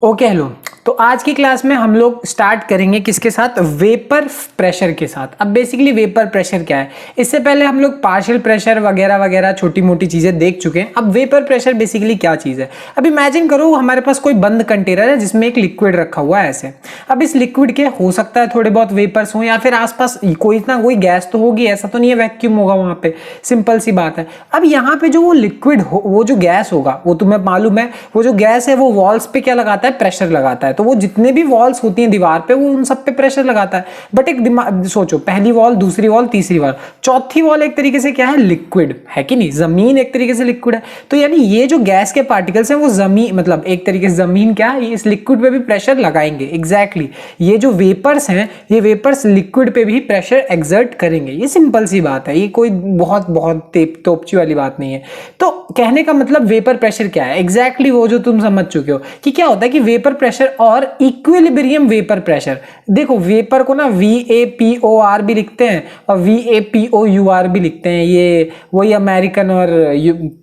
Okay hello. तो आज की क्लास में हम लोग स्टार्ट करेंगे किसके साथ? वेपर प्रेशर के साथ। अब बेसिकली वेपर प्रेशर क्या है, इससे पहले हम लोग पार्शियल प्रेशर वगैरह वगैरह छोटी मोटी चीजें देख चुके हैं। अब वेपर प्रेशर बेसिकली क्या चीज है? अब इमेजिन करो हमारे पास कोई बंद कंटेनर है जिसमें एक लिक्विड रखा हुआ है ऐसे। अब इस लिक्विड के हो सकता है थोड़े बहुत वेपर्स हो या फिर आसपास कोई ना कोई गैस तो होगी, ऐसा तो नहीं है वैक्यूम होगा वहां पे, सिंपल सी बात है। अब यहाँ पे जो वो लिक्विड हो, वो जो गैस होगा, वो तुम्हें मालूम है वो जो गैस है वो वॉल्स पे क्या लगाता है? प्रेशर लगाता है। तो वो जितने भी वॉल्स होती हैं दीवार पे, वो उन सब पे प्रेशर लगाता है। बट एक दिमाग सोचो, पहली वॉल, दूसरी वॉल, तीसरी वॉल, चौथी वॉल एक तरीके से क्या है? लिक्विड है कि नहीं? जमीन एक तरीके से लिक्विड है। तो यानी ये जो गैस के पार्टिकल्स हैं वो जमीन, मतलब एक तरीके से जमीन क्या है, इस लिक्विड पे भी प्रेशर लगाएंगे। एग्जैक्टली ये जो वेपर्स हैं, ये वेपर्स लिक्विड पे भी प्रेशर एक्सर्ट करेंगे। ये सिंपल सी बात है, ये कोई बहुत बहुत तोपची वाली बात नहीं है। तो कहने का मतलब वेपर प्रेशर क्या है? एग्जैक्टली वो जो तुम समझ चुके हो कि क्या होता है कि वेपर प्रेशर और इक्विलिब्रियम वेपर प्रेशर। देखो वेपर को ना VAPOR भी लिखते हैं और VAPOUR भी लिखते हैं। ये वही अमेरिकन और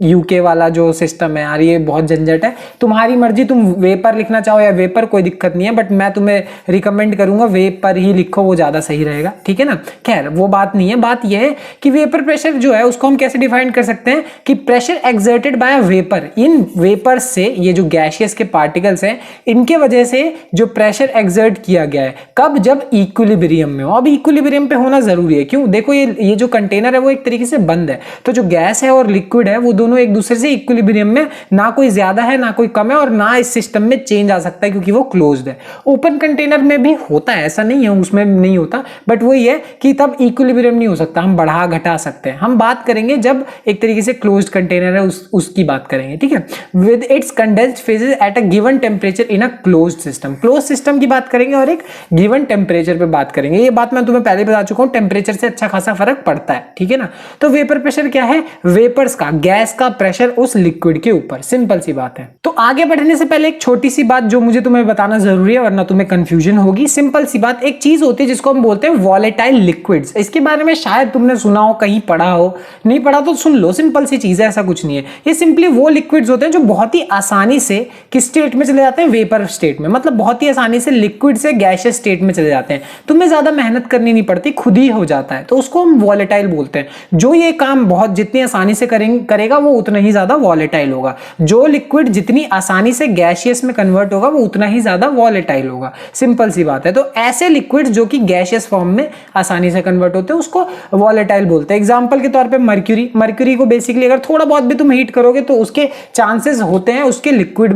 यूके वाला जो सिस्टम है यार, ये बहुत झंझट है। तुम्हारी मर्जी, तुम वेपर लिखना चाहो या वेपर, कोई दिक्कत नहीं है, बट मैं तुम्हें रिकमेंड करूंगा वेपर ही लिखो, वो ज्यादा सही रहेगा। ठीक है ना? खैर वो बात नहीं है। बात यह है कि वेपर प्रेशर जो है उसको हम कैसे डिफाइन कर सकते हैं कि pressure exerted by a vapour. In vapour से, ये जो गैसियस के पार्टिकल्स हैं, इनके वजह से जो प्रेशर एक्सर्ट किया गया है, कब? जब इक्विलिब्रियम में हो। अब इक्विलिब्रियम पे होना जरूरी है, क्यों? देखो ये जो कंटेनर है वो एक तरीके से बंद है, तो जो गैस है और लिक्विड है वो दोनों एक दूसरे से इक्विलिब्रियम में, ना कोई ज्यादा है ना कोई कम है, और ना इस सिस्टम में चेंज आ सकता है क्योंकि वो क्लोज्ड है। ओपन कंटेनर में भी होता है, ऐसा नहीं है उसमें नहीं होता, बट वही है कि तब इक्विलिब्रियम नहीं हो सकता, हम बढ़ा घटा सकते हैं। हम बात करेंगे जब एक तरीके से क्लोज्ड कंटेनर है उसकी बात करेंगे। ठीक है? With its condensed phases at a given temperature in a closed system. Close system की बात करेंगे और एक गिवन टेम्परेचर पे बात करेंगे। ये बात मैं तुम्हें पहले बता चुका हूं, टेम्परेचर से अच्छा खासा फर्क पड़ता है। ठीक है ना? तो वेपर प्रेशर क्या है? वेपर्स का, गैस का प्रेशर उस लिक्विड के ऊपर, सिंपल सी बात है। तो आगे बढ़ने से पहले एक छोटी सी बात जो मुझे तुम्हें बताना जरूरी है, वरना तुम्हें कंफ्यूजन होगी। सिंपल सी बात, एक चीज होती है जिसको हम बोलते हैं वॉलेटाइल लिक्विड्स। इसके बारे में शायद तुमने सुना हो, कहीं पढ़ा हो, नहीं पढ़ा तो सुन लो, सिंपल सी चीज है, ऐसा कुछ नहीं है। ये सिंपली वो लिक्विड्स होते हैं जो बहुत ही आसानी से किस स्टेट में चले जाते हैं? वेपर स्टेट में। मतलब बहुत ही आसानी से लिक्विड से गैसियस स्टेट में चले जाते हैं, तुम्हें ज्यादा मेहनत करनी नहीं पड़ती, खुद ही हो जाता है। तो उसको हम वॉलेटाइल बोलते हैं। जो ये काम बहुत जितनी आसानी से करेगा वो उतना ही ज्यादा वॉलेटाइल होगा। जो लिक्विड जितनी आसानी से गैसियस में कन्वर्ट होगा वो उतना ही ज्यादा वॉलेटाइल होगा, सिंपल सी बात है। तो ऐसे लिक्विड जो कि गैसियस फॉर्म में आसानी से कन्वर्ट होते हैं उसको वॉलेटाइल बोलते हैं। एग्जांपल के तौर पे मर्क्यूरी को बेसिकली अगर थोड़ा बहुत भी तुम हीट करोगे तो उसके चांसेस होते हैं उसके लिक्विड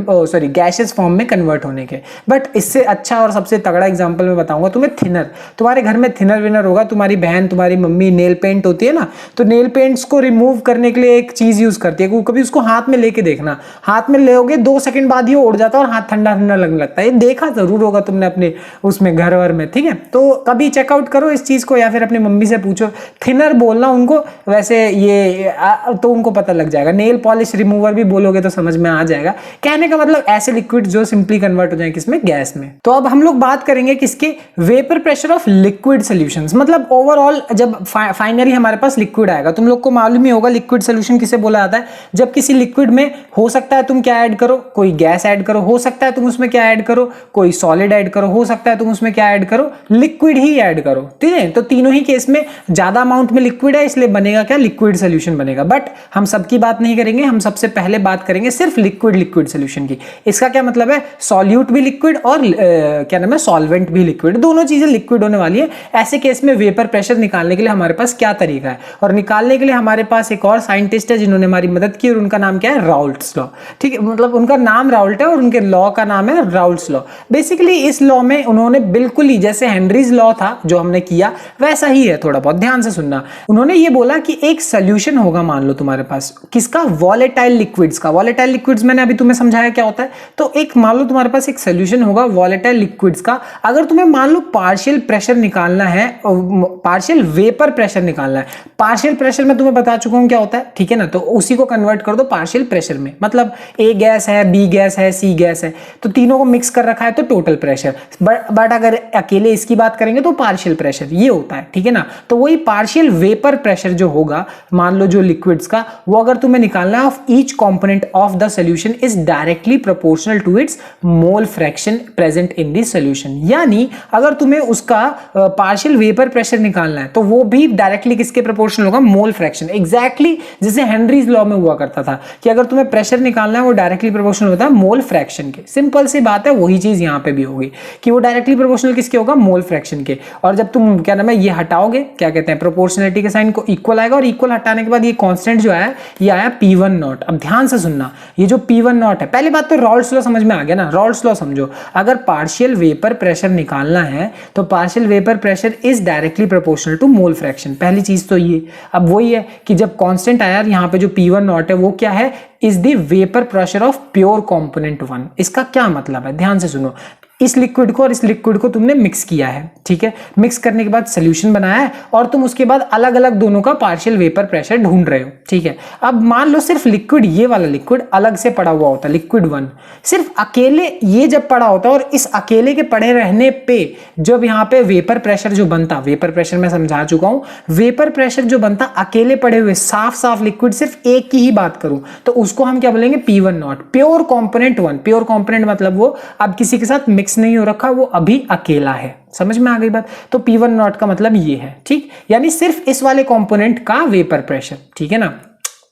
गैसियस फॉर्म में कन्वर्ट होने के। बट इससे अच्छा और सबसे तगड़ा एग्जांपल मैं बताऊंगा तुम्हें, थिनर। तुम्हारे घर में थिनर विनर होगा, तुम्हारी बहन, तुम्हारी मम्मी नेल पेंट होती है ना, तो नेल पेंट्स को रिमूव करने के लिए एक चीज यूज करती है। कभी उसको हाथ में लेके देखना, हाथ में लेोगे 2 सेकंड बाद ही उड़ जाता है और हाथ ठंडा ठंडा लगने लगता है। ये देखा जरूर होगा तुमने अपने उसमें घर वर में। ठीक है? तो कभी चेकआउट करो इस चीज को या फिर अपनी मम्मी से पूछो, थिनर बोलना उनको, वैसे ये तो उनको पता लग जाएगा। नेल पॉलिश रिमूवर भी बोलोगे तो समझ में आ जाएगा। कहने का मतलब ऐसे लिक्विड जो सिंपली कन्वर्ट हो जाए किसमें? गैस में। तो अब हम लोग बात करेंगे किसके? Vapour pressure of liquid solutions. मतलब ओवरऑल जब फाइनली हमारे पास लिक्विड आएगा, तुम लोग को मालूम ही होगा लिक्विड सॉल्यूशन किसे बोला जाता है। जब किसी लिक्विड में हो सकता है तुम क्या ऐड करो? कोई गैस ऐड करो, हो सकता है तुम उसमें क्या ऐड करो? कोई सॉलिड ऐड करो, हो सकता है तुम उसमें क्या ऐड करो? लिक्विड ही ऐड करो। ठीक है? तो तीनों ही केस में ज्यादा अमाउंट में लिक्विड है, इसलिए बनेगा क्या? लिक्विड सॉल्यूशन बनेगा। बट हम सबकी बात नहीं करेंगे, हम सबसे पहले बात करेंगे सिर्फ लिक्विड सॉल्यूशन की। इसका क्या मतलब है? सॉल्यूट भी लिक्विड और क्या नाम है, सॉल्वेंट भी लिक्विड, दोनों चीजें लिक्विड होने वाली है। ऐसे केस में वेपर प्रेशर निकालने के लिए हमारे पास क्या तरीका है? और निकालने के लिए हमारे पास एक और साइंटिस्ट है जिन्होंने हमारी मदद की, और उनका नाम क्या है? Raoult's law. ठीक है? मतलब उनका नाम राउल्ट है और उनके लॉ का नाम है राउल्ट्स लॉ। बेसिकली इस लॉ में उन्होंने बिल्कुल ही जैसे हेनरीज लॉ था जो हमने किया, वैसा ही है। थोड़ा बहुत ध्यान से सुनना। उन्होंने ये बोला कि एक सोल्यूशन होगा, मान लो तुम्हारे पास किसका? वॉलेटाइल लिक्विड्स का। वॉलेटाइल लिक्विड्स मैंने अभी तुम्हें समझाया क्या होता है। तो एक मान लो तुम्हारे पास एक सोल्यूशन होगा वॉलेटाइल लिक्विड्स का। अगर तुम्हें मान लो पार्शियल प्रेशर निकालना है, पार्शियल वेपर प्रेशर निकालना है। पार्शियल प्रेशर मैं तुम्हें बता चुका हूं क्या होता है। ठीक है ना? तो उसी को कन्वर्ट कर दो पार्शियल प्रेशर में। मतलब ए गैस है, बी गैस है, सी गैस है, तो तीनों को मिक्स कर रखा है तो टोटल प्रेशर। बट अगर अकेले इसकी बात करेंगे तो पार्शियल प्रेशर ये होता है। ठीक है ना? तो वही पार्शियल वेपर प्रेशर जो होगा, मान लो जो लिक्विड्स का, वो अगर तुम्हें निकालना है of each component of the solution is directly proportional to its mole fraction present in the solution. यानी अगर तुम्हें उसका पार्शियल वेपर प्रेशर निकालना है तो वो भी डायरेक्टली किसके प्रोपोर्शनल होगा, मोल फ्रैक्शन। एग्जैक्टली जैसे हेनरीज लॉ में हुआ करता था कि अगर तुम्हें प्रेशर निकालना है वो डायरेक्टली प्रोपोर्शनल होता है मोल फ्रैक्शन के। सिंपल सी बात है, वही चीज यहाँ पे भी होगी कि वो डायरेक्टली प्रोपोर्शनल किसके होगा, मोल फ्रैक्शन के। और जब तुम क्या नाम है ये हटाओगे, क्या कहते हैं, प्रोपोर्शनलिटी के साइन को इक्वल आएगा, और इक्वल हटाने के बाद ये कांस्टेंट जो आया ये आया P1 नॉट। अब ध्यान से सुनना, ये जो P1 नॉट है, पहली बात तो रॉल्स लॉ समझ में आ गया ना। रॉल्स लॉ समझो, अगर पार्शियल वेपर प्रेशर निकालना है तो partial vapour pressure is directly proportional to mole fraction. पहली चीज तो ये। अब वही है कि जब कांस्टेंट आया यहाँ पे जो P1 नॉट है वो क्या है, is the vapour pressure of pure component 1। इसका क्या मतलब है, ध्यान से सुनो। इस लिक्विड को और इस लिक्विड को तुमने मिक्स किया है, ठीक है, मिक्स करने के बाद सोल्यूशन बनाया है और तुम उसके बाद अलग अलग दोनों का पार्शियल वेपर प्रेशर ढूंढ रहे हो, ठीक है। अब मान लो सिर्फ लिक्विड, ये वाला लिक्विड अलग से पड़ा हुआ होता है, लिक्विड 1 सिर्फ अकेले ये जब पड़ा होता है, और इस अकेले के पड़े रहने पे जब यहाँ पे वेपर प्रेशर जो बनता, वेपर प्रेशर मैं समझा चुका हूं, वेपर प्रेशर जो बनता अकेले पड़े हुए साफ साफ लिक्विड, सिर्फ एक की ही बात करूं तो उसको हम क्या बोलेंगे, P1 not, pure component 1। Pure component मतलब वो अब किसी के साथ मिक्स नहीं हो रखा, वो अभी अकेला है। समझ में आ गई बात। तो P1 नॉट का मतलब ये है, ठीक, यानी सिर्फ इस वाले कंपोनेंट का वेपर प्रेशर, ठीक है ना।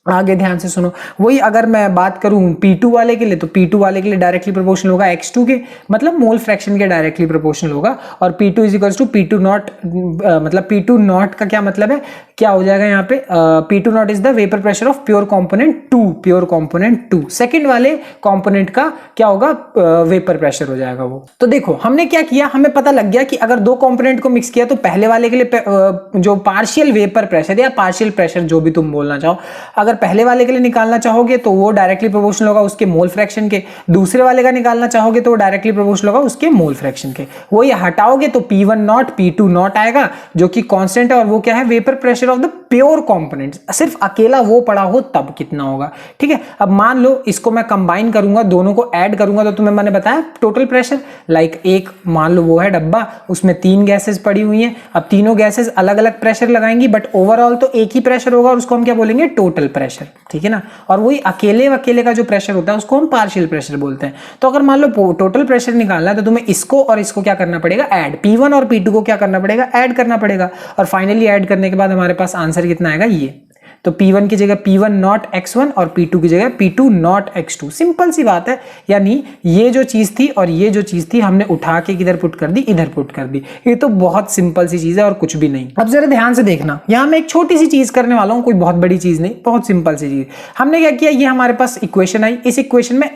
आगे ध्यान से सुनो, वही अगर मैं बात करूं P2 वाले के लिए तो P2 वाले के लिए डायरेक्टली प्रोपोर्शनल होगा X2 के, मतलब मोल फ्रैक्शन के डायरेक्टली प्रोपोर्शनल होगा। और P2 is equals to P2 not, मतलब P2 नॉट का क्या मतलब है, क्या हो जाएगा यहाँ पे, P2 not is the vapour pressure of pure component 2, pure component 2। Second वाले कंपोनेंट का क्या होगा, वेपर प्रेशर हो जाएगा वो। तो देखो हमने क्या किया, हमें पता लग गया कि अगर दो कंपोनेंट को मिक्स किया तो पहले वाले के लिए जो पार्शियल वेपर प्रेशर या पार्शियल प्रेशर जो भी तुम बोलना चाहो, अगर पहले वाले के लिए निकालना चाहोगे तो वो डायरेक्टली प्रोपोर्शनल होगा उसके मोल फ्रैक्शन के, दूसरे वाले का निकालना चाहोगे तो वो डायरेक्टली प्रोपोर्शनल होगा उसके मोल फ्रैक्शन के। वो ये हटाओगे तो P1 नॉट P2 नॉट आएगा जो कि कांस्टेंट है, और वो क्या है, vapour pressure of the pure component. सिर्फ अकेला वो पड़ा हो तब कितना होगा, ठीक है। अब मान लो इसको मैं कंबाइन करूंगा, दोनों को ऐड करूंगा तो तुम्हें मैंने बताया टोटल प्रेशर, लाइक एक मान लो वो है डब्बा, उसमें 3 गैसेस पड़ी हुई हैं। अब तीनों गैसेस अलग अलग प्रेशर लगाएंगी बट ओवरऑल तो एक ही प्रेशर होगा, और उसको हम क्या बोलेंगे, टोटल प्रेशर, ठीक है ना। और वही अकेले का जो प्रेशर होता है उसको हम पार्शियल प्रेशर बोलते हैं। तो अगर मान लो टोटल प्रेशर निकालना है तो तुम्हें इसको और इसको क्या करना पड़ेगा, ऐड, P1 और P2 को क्या करना पड़ेगा, ऐड करना पड़ेगा। और फाइनली ऐड करने के बाद हमारे पास आंसर कितना आएगा, ये। तो P1 की जगह P1 नॉट X1 और P2 की जगह P2 नॉट X2। सिंपल सी बात है, यानी ये जो चीज थी और ये जो चीज थी हमने उठा के किधर पुट कर दी, इधर पुट कर दी। ये तो बहुत सिंपल सी चीज है और कुछ भी नहीं। अब जरा ध्यान से देखना, यहाँ मैं एक छोटी सी चीज करने वाला हूँ, कोई बहुत बड़ी चीज नहीं, बहुत सिंपल सी चीज। हमने क्या किया, ये हमारे पास इक्वेशन आई, इस इक्वेशन में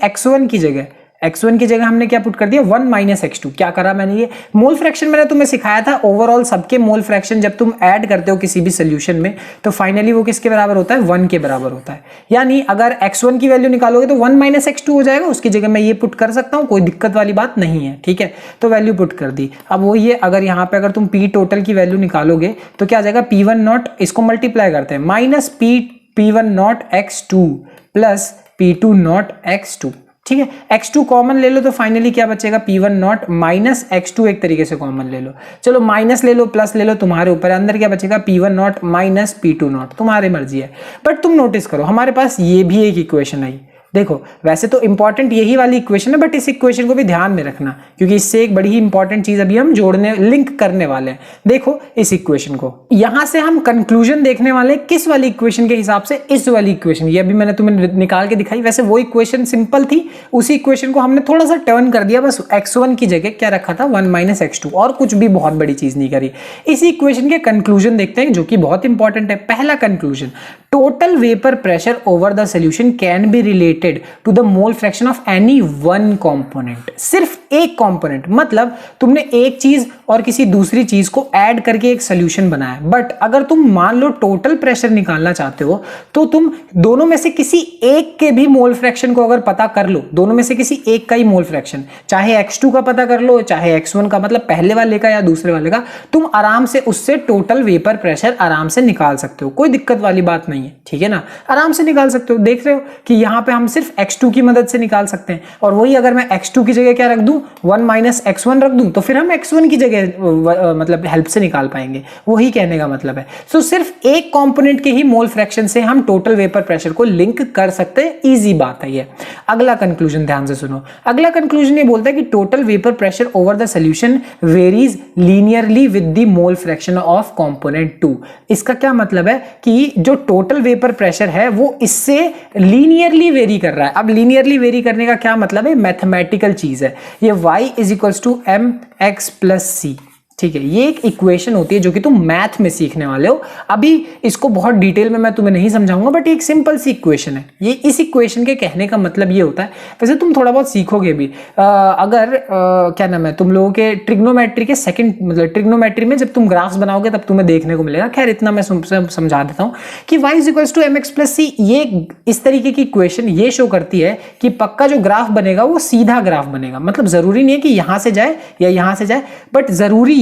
X1 की जगह हमने क्या पुट कर दिया, 1 माइनस X2। क्या करा मैंने, ये मोल फ्रैक्शन मैंने तुम्हें सिखाया था, ओवरऑल सबके मोल फ्रैक्शन जब तुम ऐड करते हो किसी भी सोल्यूशन में तो फाइनली वो किसके बराबर होता है, 1 के बराबर होता है। यानी अगर X1 की वैल्यू निकालोगे तो 1 माइनस X2 हो जाएगा, उसकी जगह मैं ये पुट कर सकता हूँ, कोई दिक्कत वाली बात नहीं है, ठीक है। तो वैल्यू पुट कर दी। अब वो ये अगर यहाँ पे अगर तुम P टोटल की वैल्यू निकालोगे तो क्या आ जाएगा, P1 नॉट, इसको मल्टीप्लाई करते हैं, minus P1 not X2 plus P2 not X2, ठीक है। X2 कॉमन ले लो तो फाइनली क्या बचेगा, P1 नॉट माइनस X2, एक तरीके से कॉमन ले लो, चलो माइनस ले लो प्लस ले लो, तुम्हारे ऊपर। अंदर क्या बचेगा, P1 not minus P2 not, तुम्हारी मर्जी है। बट तुम नोटिस करो हमारे पास ये भी एक इक्वेशन आई। देखो वैसे तो इंपॉर्टेंट यही वाली इक्वेशन है, बट इस इक्वेशन को भी ध्यान में रखना क्योंकि इससे एक बड़ी ही इंपॉर्टेंट चीज अभी हम जोड़ने, लिंक करने वाले हैं। देखो इस इक्वेशन को, यहां से हम कंक्लूजन देखने वाले हैं किस वाली इक्वेशन के हिसाब से, इस वाली इक्वेशन। ये अभी मैंने तुम्हें निकाल के दिखाई, वैसे वो इक्वेशन सिंपल थी, उसी इक्वेशन को हमने थोड़ा सा टर्न कर दिया, बस X1 की जगह क्या रखा था, 1 माइनस X2, और कुछ भी बहुत बड़ी चीज नहीं करी। इसी इक्वेशन के कंक्लूजन देखते हैं जो कि बहुत इंपॉर्टेंट है। पहला conclusion, total vapour pressure over the solution can be related to the mole fraction of any one component. सिर्फ एक कंपोनेंट, मतलब तुमने एक चीज और किसी दूसरी चीज को ऐड करके एक सोल्यूशन बनाया, बट अगर तुम मान लो टोटल प्रेशर निकालना चाहते हो तो तुम दोनों में से किसी एक के भी मोल फ्रैक्शन को अगर पता कर लो, दोनों में से किसी एक का ही मोल फ्रैक्शन, चाहे X2 का पता कर लो चाहे X1 का, मतलब पहले वाले का या दूसरे वाले का, तुम आराम से उससे टोटल वेपर प्रेशर आराम से निकाल सकते हो, कोई दिक्कत वाली बात नहीं है, ठीक है ना, आराम से निकाल सकते हो। देख रहे हो कि यहाँ पे हम सिर्फ x2 की मदद से निकाल सकते हैं। और वही अगर मैं x2 की जगह क्या रख दूं, 1 माइनस x1 रख दूं, तो फिर हम x1 की जगह मतलब हेल्प से निकाल पाएंगे। वही कहने का मतलब है। सो सिर्फ एक कंपोनेंट के ही मोल फ्रैक्शन से हम टोटल वेपर प्रेशर को लिंक कर सकते हैं। इजी बात है ये। अगला कंक्लूजन ध्यान से सुनो। अगला कंक्लूजन ये बोलता है कि total vapour pressure over the solution varies linearly with the mole fraction of component 2। इसका क्या मतलब है कि जो टोटल वेपर प्रेशर है वो इससे लीनियरली वेरी कर रहा है। अब लीनियरली वेरी करने का क्या मतलब है, मैथमेटिकल चीज है ये। y is equals to M X plus C, ठीक है। ये एक इक्वेशन होती है जो कि तुम मैथ में सीखने वाले हो। अभी इसको बहुत डिटेल में मैं तुम्हें नहीं समझाऊंगा, बट एक सिंपल सी इक्वेशन है ये। इस इक्वेशन के कहने का मतलब ये होता है, वैसे तुम थोड़ा बहुत सीखोगे भी अगर क्या नाम है, तुम लोगों के ट्रिग्नोमेट्री के सेकंड मतलब ट्रिग्नोमेट्री में जब तुम ग्राफ्स बनाओगे तब तुम्हें देखने को मिलेगा। खैर इतना मैं समझा देता हूँ कि y is equals to M X plus C. ये इस तरीके की इक्वेशन ये शो करती है कि पक्का जो ग्राफ बनेगा वो सीधा ग्राफ बनेगा। मतलब जरूरी नहीं है कि यहां से जाए या यहां से जाए, बट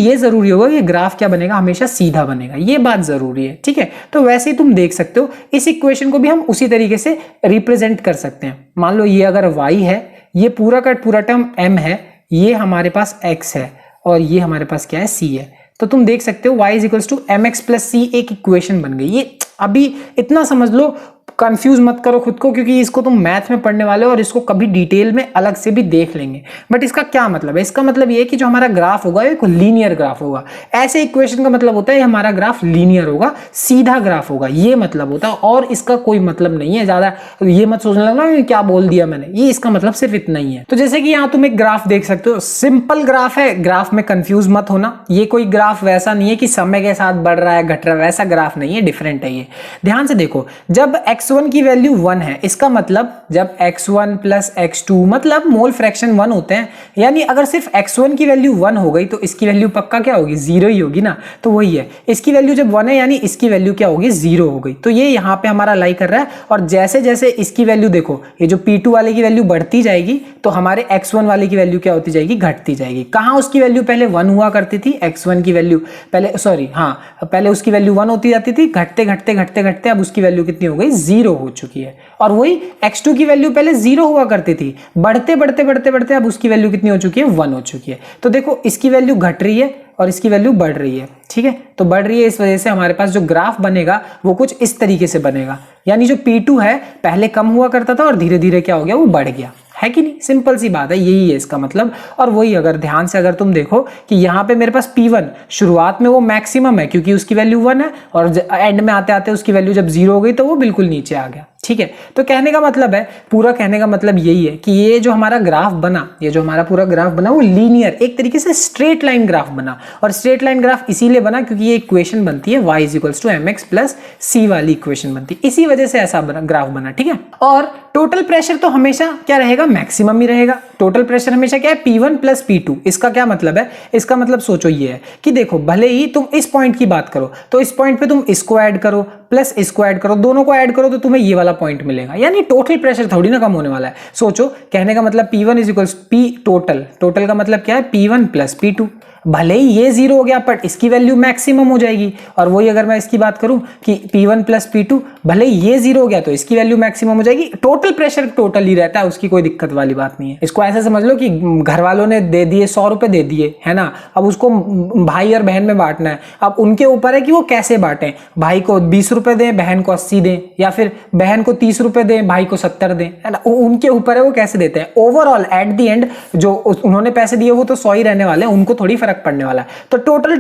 ये जरूरी होगा कि ग्राफ क्या बनेगा, हमेशा सीधा बनेगा। ये बात जरूरी है, ठीक है। तो वैसे ही तुम देख सकते हो इस इक्वेशन को भी हम उसी तरीके से रिप्रेजेंट कर सकते हैं। मान लो ये अगर y है, ये पूरा का पूरा टर्म m है, ये हमारे पास x है और ये हमारे पास क्या है, c है। तो तुम देख सकते हो y is equals to M X plus C एक इक्वेशन बन गई। ये अभी इतना समझ लो, कंफ्यूज मत करो खुद को, क्योंकि इसको तुम मैथ में पढ़ने वाले हो और इसको कभी डिटेल में अलग से भी देख लेंगे। बट इसका क्या मतलब है, इसका मतलब ये है कि जो हमारा ग्राफ होगा एक लीनियर ग्राफ होगा। ऐसे इक्वेशन का मतलब होता है हमारा ग्राफ लीनियर होगा, सीधा ग्राफ होगा, ये मतलब होता है। और इसका कोई मतलब नहीं है ज्यादा, ये मत सोचने लगना क्या बोल दिया मैंने, ये इसका मतलब सिर्फ इतना ही है। तो जैसे कि यहाँ तुम एक ग्राफ देख सकते हो, सिंपल ग्राफ है, ग्राफ में कंफ्यूज मत होना। ये कोई ग्राफ वैसा नहीं है कि समय के साथ बढ़ रहा है घट रहा है, वैसा ग्राफ नहीं है, डिफरेंट है ये। ध्यान से देखो, जब x1 की वैल्यू 1 है, इसका मतलब जब x1 प्लस x2 मतलब मोल फ्रैक्शन 1 होते हैं, यानी अगर सिर्फ x1 की वैल्यू 1 हो गई तो इसकी वैल्यू पक्का क्या होगी, 0 ही होगी ना। तो वही है, इसकी वैल्यू जब 1 है यानी इसकी वैल्यू क्या होगी, 0 हो गई। तो ये यहाँ पे हमारा लाई कर रहा है। और जैसे जैसे इसकी वैल्यू देखो, ये जो P2 वाले की वैल्यू बढ़ती जाएगी तो हमारे x1 वाले की वैल्यू क्या होती जाएगी, घटती जाएगी। कहाँ उसकी वैल्यू पहले 1 हुआ करती थी, x1 की वैल्यू पहले उसकी वैल्यू 1 होती जाती थी, घटते घटते घटते घटते अब उसकी वैल्यू कितनी हो गई, 0 हो चुकी है। और वही x2 की वैल्यू पहले 0 हुआ करती थी, बढ़ते बढ़ते बढ़ते बढ़ते अब उसकी वैल्यू कितनी हो चुकी है, 1 हो चुकी है। तो देखो इसकी वैल्यू घट रही है और इसकी वैल्यू बढ़ रही है, ठीक है। तो बढ़ रही है, इस वजह से हमारे पास जो ग्राफ बनेगा वो कुछ इस तरीके से बनेगा। यानी जो P2 है पहले कम हुआ करता था और धीरे धीरे क्या हो गया, वो बढ़ गया, है कि नहीं। सिंपल सी बात है, यही है इसका मतलब। और वही अगर ध्यान से अगर तुम देखो कि यहाँ पे मेरे पास P1 शुरुआत में वो मैक्सिमम है क्योंकि उसकी वैल्यू 1 है, और एंड में आते आते उसकी वैल्यू जब 0 हो गई तो वो बिल्कुल नीचे आ गया, ठीक है। तो कहने का मतलब है, पूरा कहने का मतलब यही है कि ये जो हमारा ग्राफ बना, ये जो हमारा पूरा ग्राफ बना वो लीनियर, एक तरीके से स्ट्रेट लाइन ग्राफ बना। और स्ट्रेट लाइन ग्राफ इसीलिए बना क्योंकि ये इक्वेशन बनती है y is equals to M X plus C वाली इक्वेशन बनती है, इसी वजह से ऐसा ग्राफ बना, ठीक है। और टोटल प्रेशर तो हमेशा क्या रहेगा, मैक्सिमम ही रहेगा। टोटल प्रेशर हमेशा क्या है, P1 प्लस P2। इसका क्या मतलब है, इसका मतलब सोचो ये है कि देखो भले ही तुम इस पॉइंट की बात करो तो इस पॉइंट पे तुम इसको ऐड करो प्लस इसको ऐड करो, दोनों को ऐड करो तो तुम्हें ये वाला पॉइंट मिलेगा। यानी टोटल प्रेशर थोड़ी ना कम होने वाला है। सोचो, कहने का मतलब P1 is equals P total, total का मतलब क्या है, P1 प्लस P2। भले ही ये 0 हो गया बट इसकी वैल्यू मैक्सिमम हो जाएगी। और वही अगर मैं इसकी बात करूं कि P1 प्लस P2, भले ही ये 0 हो गया तो इसकी वैल्यू मैक्सिमम हो जाएगी। टोटल प्रेशर टोटल ही रहता है, उसकी कोई दिक्कत वाली बात नहीं है। इसको ऐसे समझ लो कि घर वालों ने दे दिए 100 रुपए दे दिए, है ना। अब उसको भाई और बहन में बांटना है। अब उनके ऊपर है कि वो कैसे बांटें, भाई को 20 रुपए दें, बहन को 80 दें, या फिर बहन को 30 रुपए दें, भाई को 70 दें, है ना। उनके ऊपर है वो कैसे देते हैं। ओवरऑल एट द एंड जो उन्होंने पैसे दिए वो तो 100 ही रहने वाले हैं, उनको थोड़ी फर्क पड़ने वाला है। तो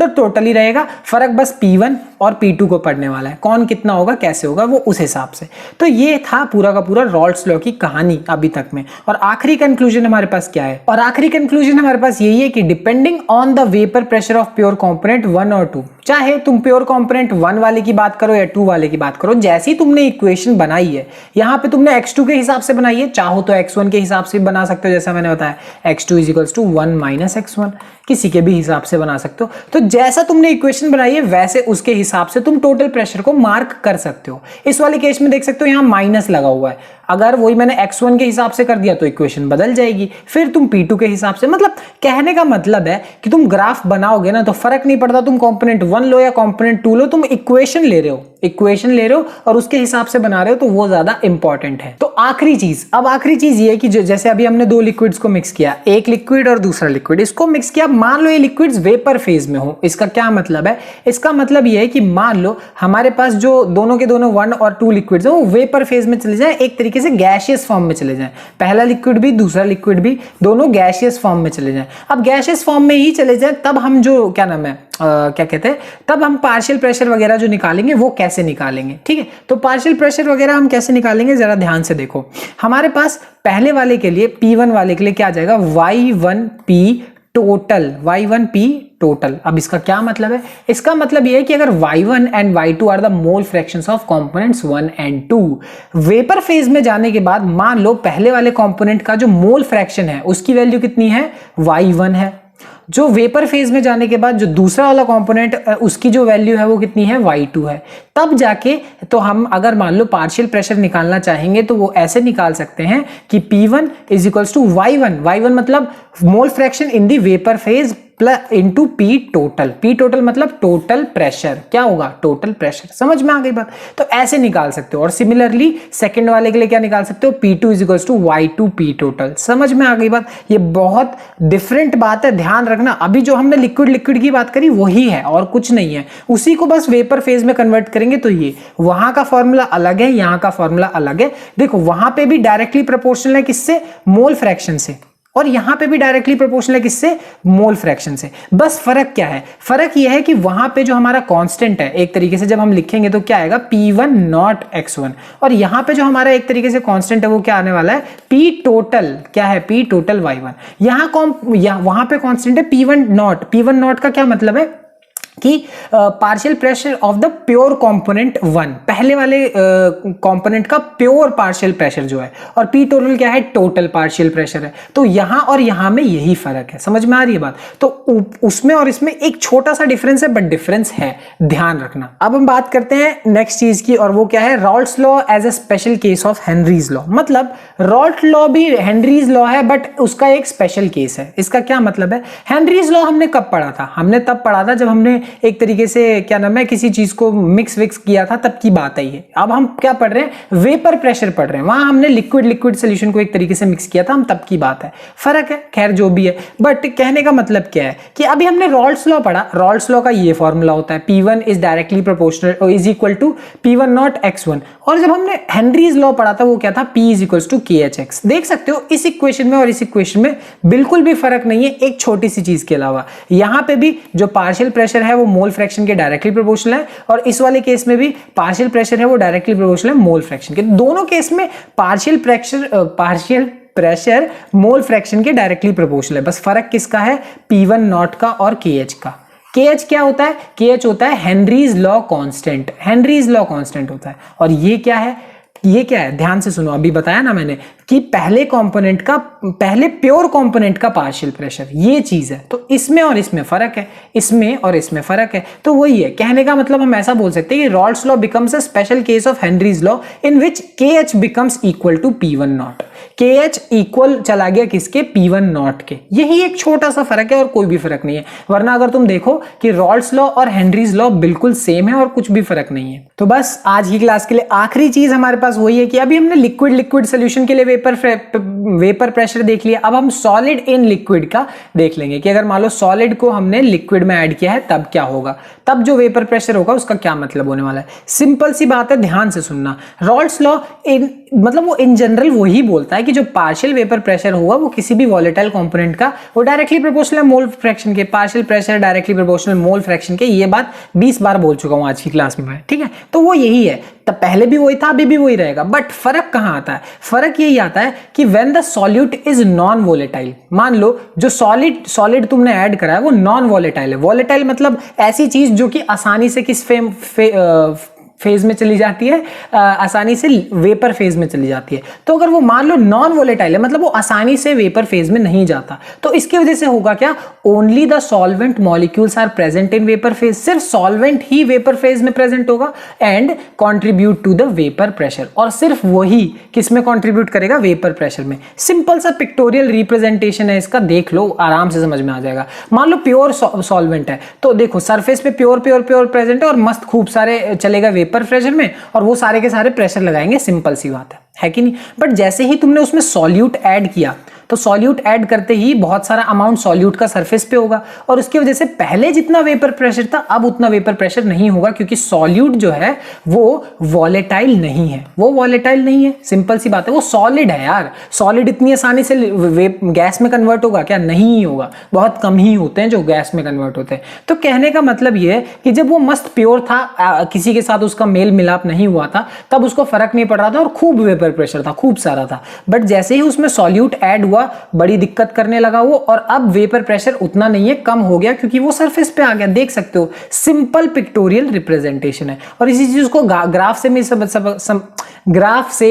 टोटल ही रहेगा, फर्क बस P1 और P2 को पड़ने वाला है। कौन कितना होगा कैसे होगा वो उस हिसाब से। तो ये था पूरा का पूरा रॉल्स लॉ की कहानी अभी तक में। और आखिरी कंक्लूजन हमारे पास क्या है, और आखिरी कंक्लूजन हमारे पास यही है कि depending on the vapour pressure of pure component 1 और 2, चाहे तुम प्योर कंपोनेंट 1 वाले की बात करो या 2 वाले की बात करो, जैसी तुमने इक्वेशन बनाई है, यहाँ पे तुमने x2 के हिसाब से बनाई है, चाहो तो x1 के हिसाब से बना सकते हो, जैसा मैंने बताया x2 is equals to 1 minus x1, किसी के भी हिसाब से बना सकते हो। तो जैसा तुमने इक्वेशन बनाई है वैसे उसके हिसाब से तुम टोटल प्रेशर को मार्क कर सकते हो। इस वाले केस में देख सकते हो यहाँ माइनस लगा हुआ है। अगर वही मैंने x1 के हिसाब से कर दिया तो इक्वेशन बदल जाएगी, फिर तुम p2 के हिसाब से। मतलब कहने का मतलब है कि तुम ग्राफ बनाओगे ना तो फर्क नहीं पड़ता तुम कंपोनेंट 1 लो या कंपोनेंट 2 लो, तुम इक्वेशन ले रहे हो और उसके हिसाब से बना रहे हो, तो वो ज्यादा इंपॉर्टेंट है। तो आखिरी चीज ये है कि जैसे अभी हमने दो लिक्विड्स को मिक्स किया, एक लिक्विड और दूसरा लिक्विड, इसको मिक्स किया, मान लो ये लिक्विड्स वेपर फेज में हो। इसका क्या मतलब है? इसका मतलब ये है कि मान लो हमारे पास जो दोनों के दोनों 1 और 2 लिक्विड्स हैं वो वेपर फेज में चले जाएं, एक तरीके से गैसियस फॉर्म में चले जाएं। पहला लिक्विड भी दूसरा लिक्विड भी दोनों गैसियस फॉर्म में चले जाएं। अब गैसियस फॉर्म में ही चले जाएं तब हम जो क्या नाम है क्या कहते हैं, तब हम पार्शियल प्रेशर वगैरह जो निकालेंगे वो कैसे निकालेंगे, ठीक है। तो पार्शियल प्रेशर वगैरह हम कैसे निकालेंगे जरा ध्यान से देखो। हमारे पास पहले वाले के लिए P1 वाले के लिए क्या आ जाएगा, Y1P टोटल। अब इसका क्या मतलब है? इसका मतलब यह है कि अगर Y1 and Y2 are the mole fractions of components 1 and 2, vapour phase में जाने के बाद मान लो पहले वाले कंपोनेंट का जो मोल फ्रैक्शन है उसकी वैल्यू कितनी है, Y1 है। जो वेपर फेज में जाने के बाद जो दूसरा वाला कंपोनेंट उसकी जो वैल्यू है वो कितनी है, Y2 है। तब जाके तो हम अगर मान लो पार्शियल प्रेशर निकालना चाहेंगे तो वो ऐसे निकाल सकते हैं कि P1 is equals to Y1 मतलब mole fraction in the vapour phase plus into P total मतलब टोटल प्रेशर। क्या होगा, टोटल प्रेशर। समझ में आ गई बात? तो ऐसे निकाल सकते हो। और सिमिलरली सेकंड वाले के लिए क्या निकाल सकते हो, P2 is equals to Y2P total. समझ में आ गई बात? ये बहुत डिफरेंट बात है, ध्यान रखना। अभी जो हमने लिक्विड की बात करी वही है और कुछ नहीं है, उसी को बस वेपर फेज में कन्वर्ट करेंगे। तो ये वहां का फॉर्मूला अलग है, यहां का फॉर्मूला अलग है। देखो वहां पे भी डायरेक्टली प्रोपोर्शनल है किससे, मोल फ्रैक्शन से, और यहां पे भी डायरेक्टली प्रोपोर्शनल है किससे, मोल फ्रैक्शन से। बस फर्क क्या है, फर्क यह है कि वहां पे जो हमारा कांस्टेंट है एक तरीके से जब हम लिखेंगे तो क्या आएगा, P1 नॉट x1, और यहां पे जो हमारा एक तरीके से कांस्टेंट है वो क्या आने वाला है, P टोटल। क्या है, P टोटल Y1। वहां पे कांस्टेंट है P1 नॉट का क्या मतलब है कि partial pressure of the pure component 1, पहले वाले कंपोनेंट का प्योर पार्शियल प्रेशर जो है, और P टोटल क्या है, टोटल पार्शियल प्रेशर है। तो यहां और यहां में यही फर्क है। समझ में आ रही है बात? तो उसमें और इसमें एक छोटा सा डिफरेंस है, बट डिफरेंस है, ध्यान रखना। अब हम बात करते हैं नेक्स्ट चीज की, और वो क्या है, Raoult's law as a special case of Henry's law. मतलब रॉल्ट लॉ भी हेनरीज लॉ है, बट उसका एक स्पेशल केस है। इसका क्या मतलब है, हेनरीज लॉ हमने कब पढ़ा था, हमने तब पढ़ा था जब हमने एक तरीके से क्या नाम है किसी चीज को मिक्स किया था, तब की बात है ये। अब हम क्या पढ़ रहे हैं, वेपर प्रेशर पढ़ रहे हैं। वहां हमने लिक्विड सोल्यूशन को एक तरीके से मिक्स किया था, हम तब की बात है। फर्क है, खैर जो भी है, बट कहने का मतलब क्या है कि अभी हमने रॉल्ट्स लॉ पढ़ा। रॉल्ट्स लॉ का ये फॉर्मूला होता है, P1 is directly proportional is equal to P1 naught x1। और जब हमने हेनरीज लॉ पढ़ा था वो क्या था, P is equal to KHX। देख सकते हो इस इक्वेशन में और इस इक्वेशन में बिल्कुल भी फर्क नहीं है, एक छोटी सी चीज के अलावा। यहां पे भी जो पार्शियल प्रेशर है वो मोल फ्रैक्शन के डायरेक्टली प्रोपोर्शनल है, और इस वाले केस में भी पार्शियल प्रेशर है वो डायरेक्टली प्रोपोर्शनल है मोल फ्रैक्शन के। दोनों केस में पार्शियल प्रेशर मोल फ्रैक्शन के डायरेक्टली प्रोपोर्शनल है। बस फर्क किसका है, P1 नॉट का और KH का। KH क्या होता है, KH होता है Henry's law constant. Henry's law constant होता है। और ये क्या है, ये क्या है, ध्यान से सुनो। अभी बताया ना मैंने कि पहले प्योर कंपोनेंट का पार्शियल प्रेशर, ये चीज है। तो इसमें और इसमें फर्क है, इसमें और इसमें फर्क है। तो वही है, कहने का मतलब हम ऐसा बोल सकते हैं कि Raoult's law becomes a special case of Henry's law in which KH becomes equal to P1 naught. KH equal चला गया किसके, P1 नॉट के। यही एक छोटा सा फर्क है और कोई भी फर्क नहीं है। वरना अगर तुम देखो कि रॉल्ट्स लॉ और हेनरीज लॉ बिल्कुल सेम है और कुछ भी फर्क नहीं है। तो बस आज की क्लास के लिए आखिरी चीज हमारे पास वही है कि अभी हमने लिक्विड सोल्यूशन के लिए वेपर प्रेशर देख लिया। अब हम सॉलिड इन लिक्विड का देख लेंगे कि अगर मान लो सॉलिड को हमने लिक्विड में ऐड किया है तब क्या होगा, तब जो वेपर प्रेशर होगा उसका क्या मतलब होने वाला है। सिंपल सी बात है, ध्यान से सुनना। रॉल्ट्स लॉ मतलब वो इन जनरल वही बोलता है कि जो पार्शियल वेपर प्रेशर हुआ वो किसी भी वॉलेटाइल कंपोनेंट का वो डायरेक्टली प्रोपोर्शनल है मोल फ्रैक्शन के। Partial pressure directly proportional mole fraction के। ये बात 20 बार बोल चुका हूं आज की क्लास में मैं, ठीक है। तो वो यही है, तब पहले भी वही था, अभी भी वही रहेगा। बट फर्क कहां आता है, फर्क यही आता है कि when the solute is non volatile. मान लो जो सॉलिड तुमने ऐड करा है वो नॉन वोलेटाइल है। वोलेटाइल मतलब ऐसी चीज जो कि आसानी से फेज में चली जाती है, आसानी से वेपर फेज में चली जाती है। तो अगर वो मान लो नॉन वोलेटाइल है, मतलब वो आसानी से वेपर फेज में नहीं जाता, तो इसकी वजह से होगा क्या, only the solvent molecules are present in vapour phase, सिर्फ सॉल्वेंट ही वेपर फेज में प्रेजेंट होगा and contribute to the vapour pressure, और सिर्फ वही किस में कंट्रीब्यूट करेगा, वेपर प्रेशर में। सिंपल सा पिक्टोरियल रिप्रेजेंटेशन है इसका, देख लो आराम से समझ में आ जाएगा। मान लो प्योर सॉल्वेंट है, तो देखो सरफेस पे प्योर प्योर प्योर प्रेजेंट है और मस्त खूब सारे चलेगा वेपर प्रेशर में, और वो सारे के सारे प्रेशर लगाएंगे, सिंपल सी बात है कि नहीं। बट जैसे ही तुमने उसमें सॉल्यूट ऐड किया, तो सॉल्यूट ऐड करते ही बहुत सारा अमाउंट सॉल्यूट का सरफेस पे होगा, और उसकी वजह से पहले जितना वेपर प्रेशर था अब उतना वेपर प्रेशर नहीं होगा, क्योंकि सॉल्यूट जो है वो वॉलेटाइल नहीं है, वो वॉलेटाइल नहीं है, सिंपल सी बात है, वो सॉलिड है यार। सॉलिड इतनी आसानी से गैस में कन्वर्ट होगा क्या, नहीं होगा, बहुत कम ही होते हैं जो गैस में कन्वर्ट होते हैं। तो कहने का मतलब ये है कि जब वो मस्त प्योर था, किसी के साथ उसका मेल मिलाप नहीं हुआ था, तब उसको फर्क नहीं पड़ रहा था और खूब वेपर प्रेशर था, खूब सारा था। बट जैसे ही उसमें सॉल्यूट ऐड हुआ, बड़ी दिक्कत करने लगा वो, और अब वेपर प्रेशर उतना नहीं है, कम हो गया, क्योंकि वो सरफेस पे आ गया। देख सकते हो, सिंपल पिक्टोरियल रिप्रेजेंटेशन है। और इसी चीज को ग्राफ से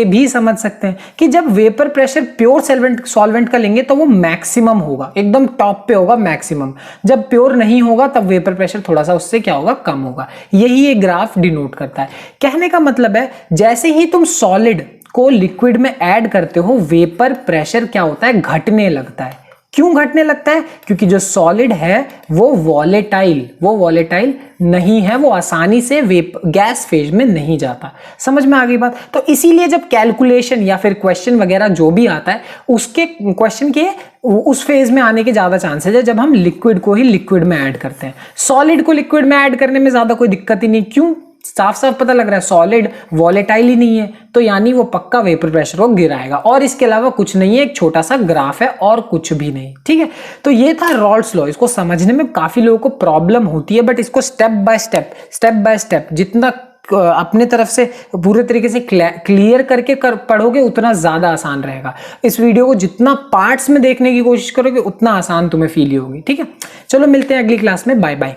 भी समझ सकते हैं कि जब वेपर प्रेशर प्योर सॉल्वेंट का लेंगे तो वो मैक्सिमम होगा, एकदम टॉप पे होगा मैक्सिमम। जब प्योर नहीं होगा तब वेपर प्रेशर थोड़ा सा उससे क्या होगा, कम होगा। यही ये ग्राफ डिनोट करता है। कहने का मतलब है जैसे ही तुम सॉलिड को लिक्विड में ऐड करते हो, वेपर प्रेशर क्या होता है, घटने लगता है। क्यों घटने लगता है, क्योंकि जो सॉलिड है वो वॉलेटाइल नहीं है, वो आसानी से गैस फेज में नहीं जाता। समझ में आ गई बात। तो इसीलिए जब कैलकुलेशन या फिर क्वेश्चन वगैरह जो भी आता है, उसके क्वेश्चन के उस फेज में आने के ज्यादा चांसेस है जब हम लिक्विड को ही लिक्विड में ऐड करते हैं। सॉलिड को लिक्विड में ऐड करने में ज्यादा कोई दिक्कत ही नहीं। क्यों, साफ साफ पता लग रहा है सॉलिड वॉलेटाइल ही नहीं है, तो यानी वो पक्का वेपर प्रेशर को गिराएगा, और इसके अलावा कुछ नहीं है, एक छोटा सा ग्राफ है और कुछ भी नहीं। ठीक है, तो ये था रॉल्स लॉ। इसको समझने में काफी लोगों को प्रॉब्लम होती है, बट इसको स्टेप बाय स्टेप जितना अपने तरफ से पूरे तरीके से क्लियर करके पढ़ोगे उतना ज्यादा आसान रहेगा। इस वीडियो को जितना पार्ट्स में देखने की कोशिश करोगे उतना आसान तुम्हें फील होगी। ठीक है, चलो मिलते हैं अगली क्लास में, बाय बाय।